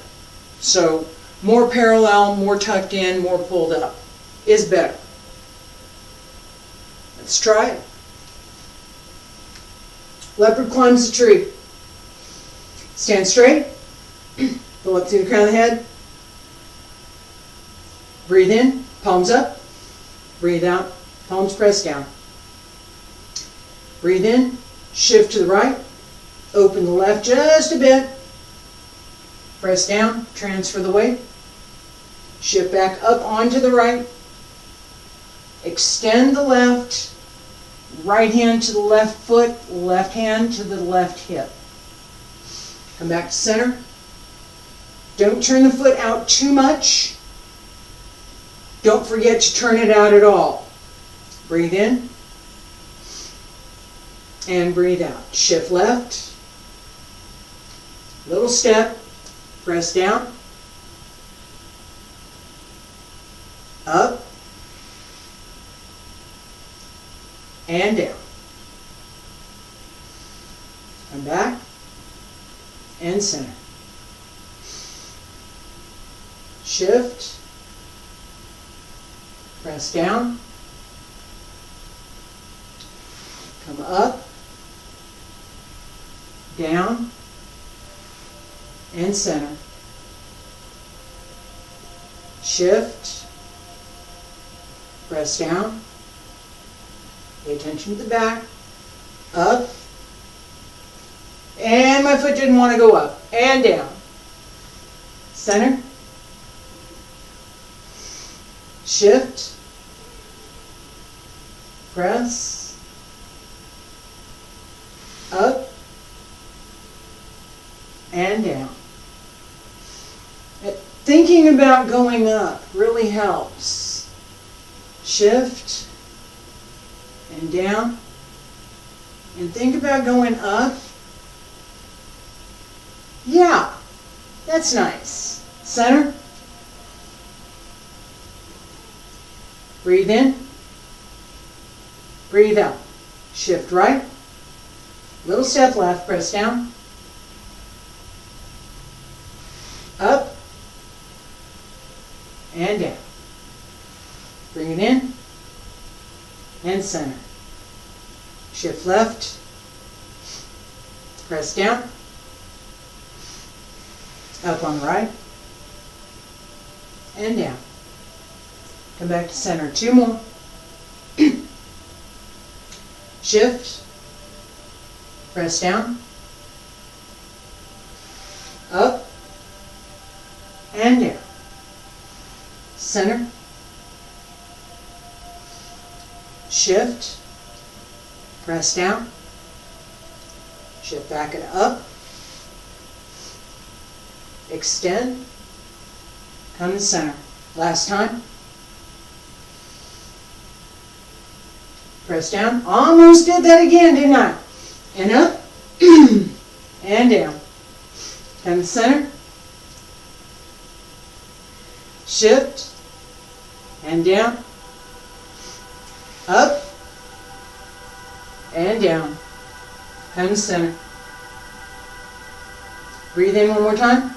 So more parallel, more tucked in, more pulled up is better. Let's try it. Leopard climbs the tree. Stand straight. Pull up through the crown of the head. Breathe in, palms up. Breathe out, palms pressed down. Breathe in, shift to the right. Open the left just a bit. Press down, transfer the weight. Shift back up onto the right. Extend the left. Right hand to the left foot, left hand to the left hip. Come back to center. Don't turn the foot out too much. Don't forget to turn it out at all. Breathe in. And breathe out. Shift left. Little step. Press down. and down. Come back and center. Shift. Press down. Come up, down, and center. Shift. Press down. Pay attention to the back. Up. And my foot didn't want to go up. And down. Center. Shift. Press. Up. And down. Thinking about going up really helps. Shift. And down. And think about going up. Yeah, that's nice. Center. Breathe in. Breathe out. Shift right. Little step left. Press down. Up. And down. Bring it in. And center. Shift left. Press down. Up on the right. And down. Come back to center. 2 more. Shift. Press down. Up. And down. Center. Shift. Press down. Shift back and up. Extend. Come to center. Last time. Press down. Almost did that again, didn't I? And up. And down. Come to center. Shift. And down. Up. And down. Come to center. Breathe in one more time.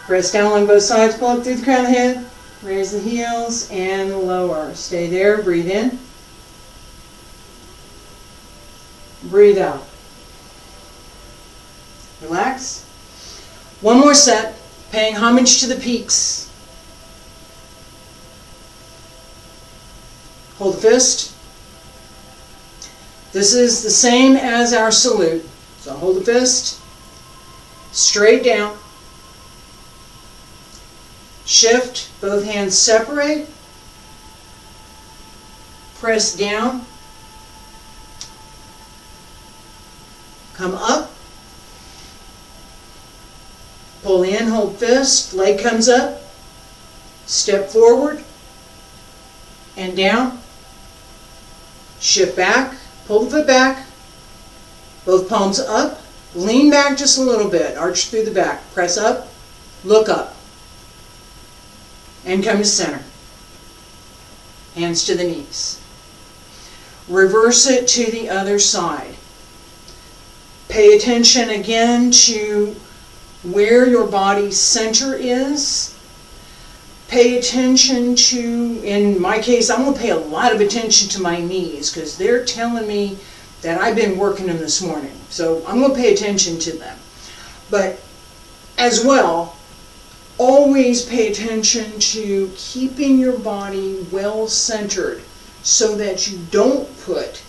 Press down along both sides. Pull up through the crown of the head. Raise the heels and lower. Stay there. Breathe in. Breathe out. Relax. One more set. Paying homage to the peaks. Hold the fist. This is the same as our salute. So hold the fist. Straight down. Shift. Both hands separate. Press down. Come up. Pull in, hold fist. Leg comes up. Step forward. And down. Shift back. Pull the foot back. Both palms up. Lean back just a little bit. Arch through the back. Press up. Look up. And come to center. Hands to the knees. Reverse it to the other side. Pay attention again to where your body center is. Pay attention to, in my case, I'm going to pay a lot of attention to my knees because they're telling me that I've been working them this morning. So I'm going to pay attention to them. But as well, always pay attention to keeping your body well centered so that you don't put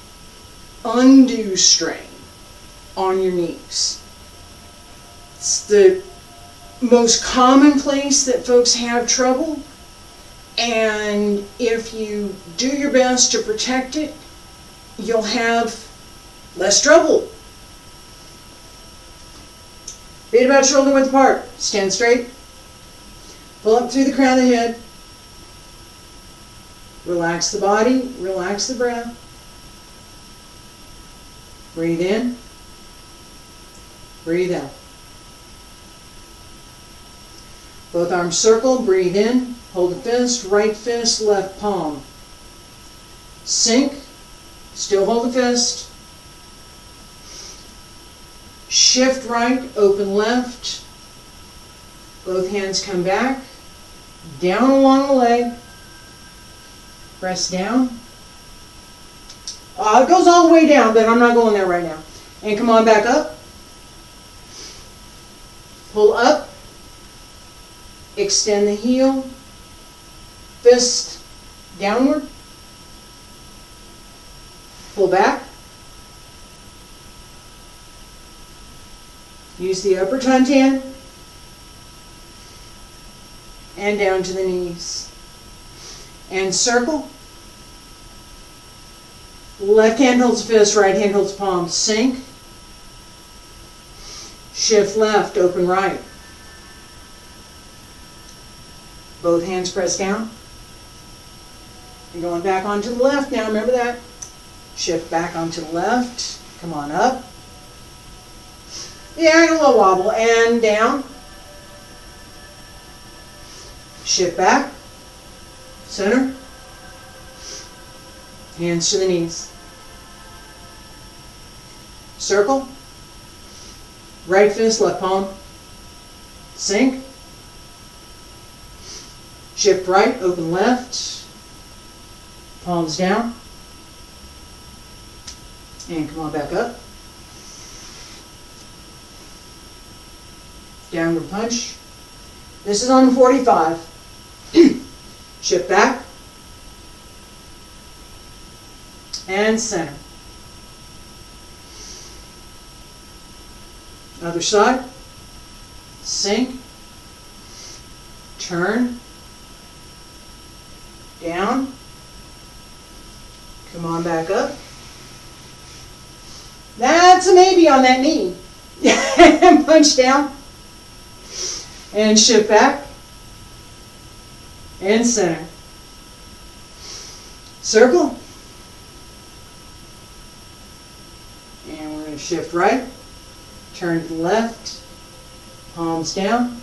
undue strain on your knees. It's the most common place that folks have trouble, and if you do your best to protect it, you'll have less trouble. Feet about shoulder width apart. Stand straight. Pull up through the crown of the head. Relax the body, relax the breath. Breathe in. Breathe out. Both arms circle, breathe in, hold the fist, right fist, left palm. Sink, Still hold the fist. Shift right, open left. Both hands come back. Down along the leg. Press down. It goes all the way down, but I'm not going there right now. And come on back up. Pull up. Extend the heel. Fist downward. Pull back. Use the upper tantan. And down to the knees. And circle. Left hand holds fist, right hand holds palm. Sink. Shift left, open right. Both hands press down. You're going back onto the left now, remember that. Shift back onto the left. Come on up. Yeah, a little wobble. And down. Shift back. Center. Hands to the knees. Circle. Right fist, left palm. Sink. Shift right, open left. Palms down. And come on back up. Downward punch. This is on 45. Shift back. And center. Other side. Sink. Turn. Down. Come on back up. That's a maybe on that knee. And punch down. And shift back. And center. Circle. And we're going to shift right. Turn to the left. Palms down.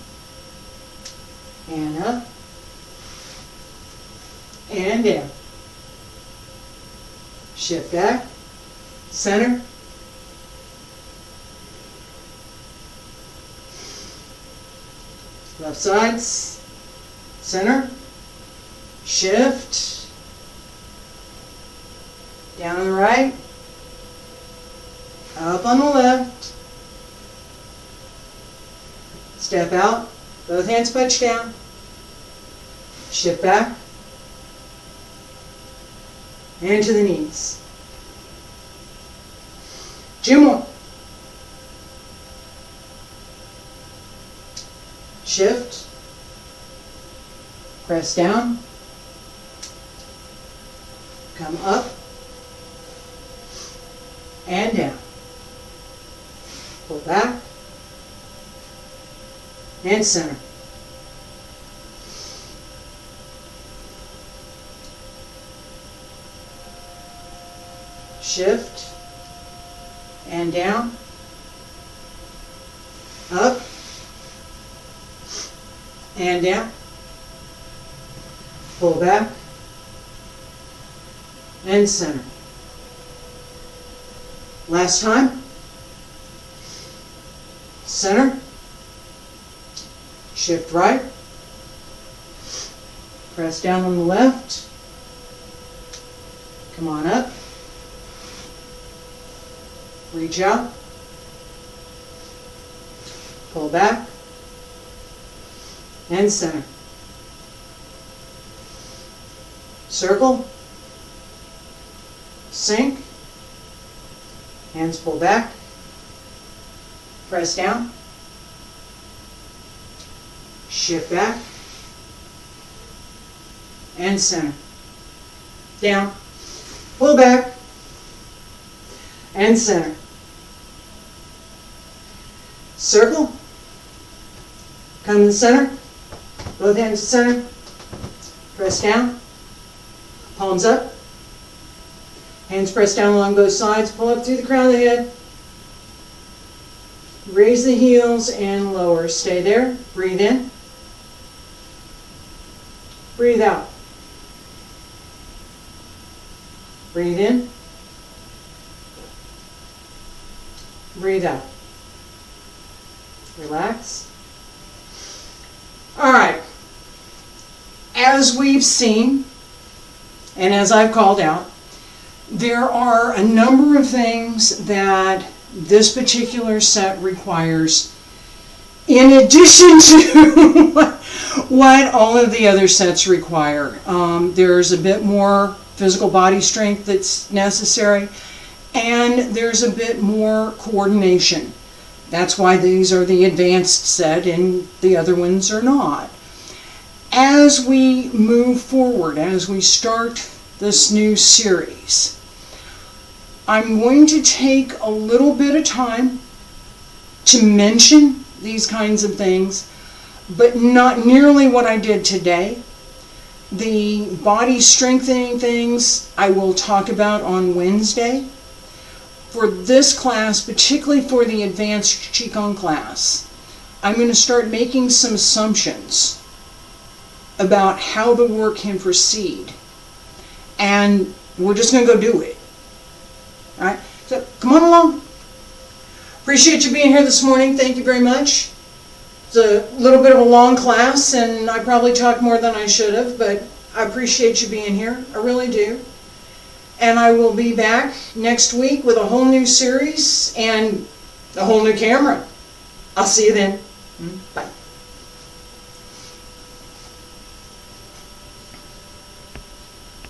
And up. And down. Shift back. Center. Left sides. Center. Shift. Down on the right. Up on the left. Step out. Both hands touch down. Shift back. And to the knees. 2 more. Shift. Press down. Come up. And down. Pull back. And center. Shift. And down. Up. And down. Pull back. And center. Last time. Center. Shift right. Press down on the left. Come on up. Reach out. Pull back. And center. Circle. Sink. Hands pull back. Press down. Shift back. And center. Down. Pull back. And center. Circle. Come to the center. Both hands to center. Press down. Palms up. Hands press down along both sides. Pull up through the crown of the head. Raise the heels and lower. Stay there. Breathe in. Breathe out. Breathe in. breathe out. Relax. All right. As we've seen, and as I've called out, there are a number of things that this particular set requires in addition to what all of the other sets require. There's a bit more physical body strength that's necessary, and there's a bit more coordination. That's why these are the advanced set and the other ones are not. As we move forward, as we start this new series, I'm going to take a little bit of time to mention these kinds of things, but not nearly what I did today. The body strengthening things I will talk about on Wednesday. For this class, particularly for the advanced Qigong class, I'm going to start making some assumptions about how the work can proceed. And we're just going to go do it. All right? So come on along. Appreciate you being here this morning. Thank you very much. It's a little bit of a long class, and I probably talked more than I should have, but I appreciate you being here. I really do. And I will be back next week with a whole new series and a whole new camera. I'll see you then. Bye.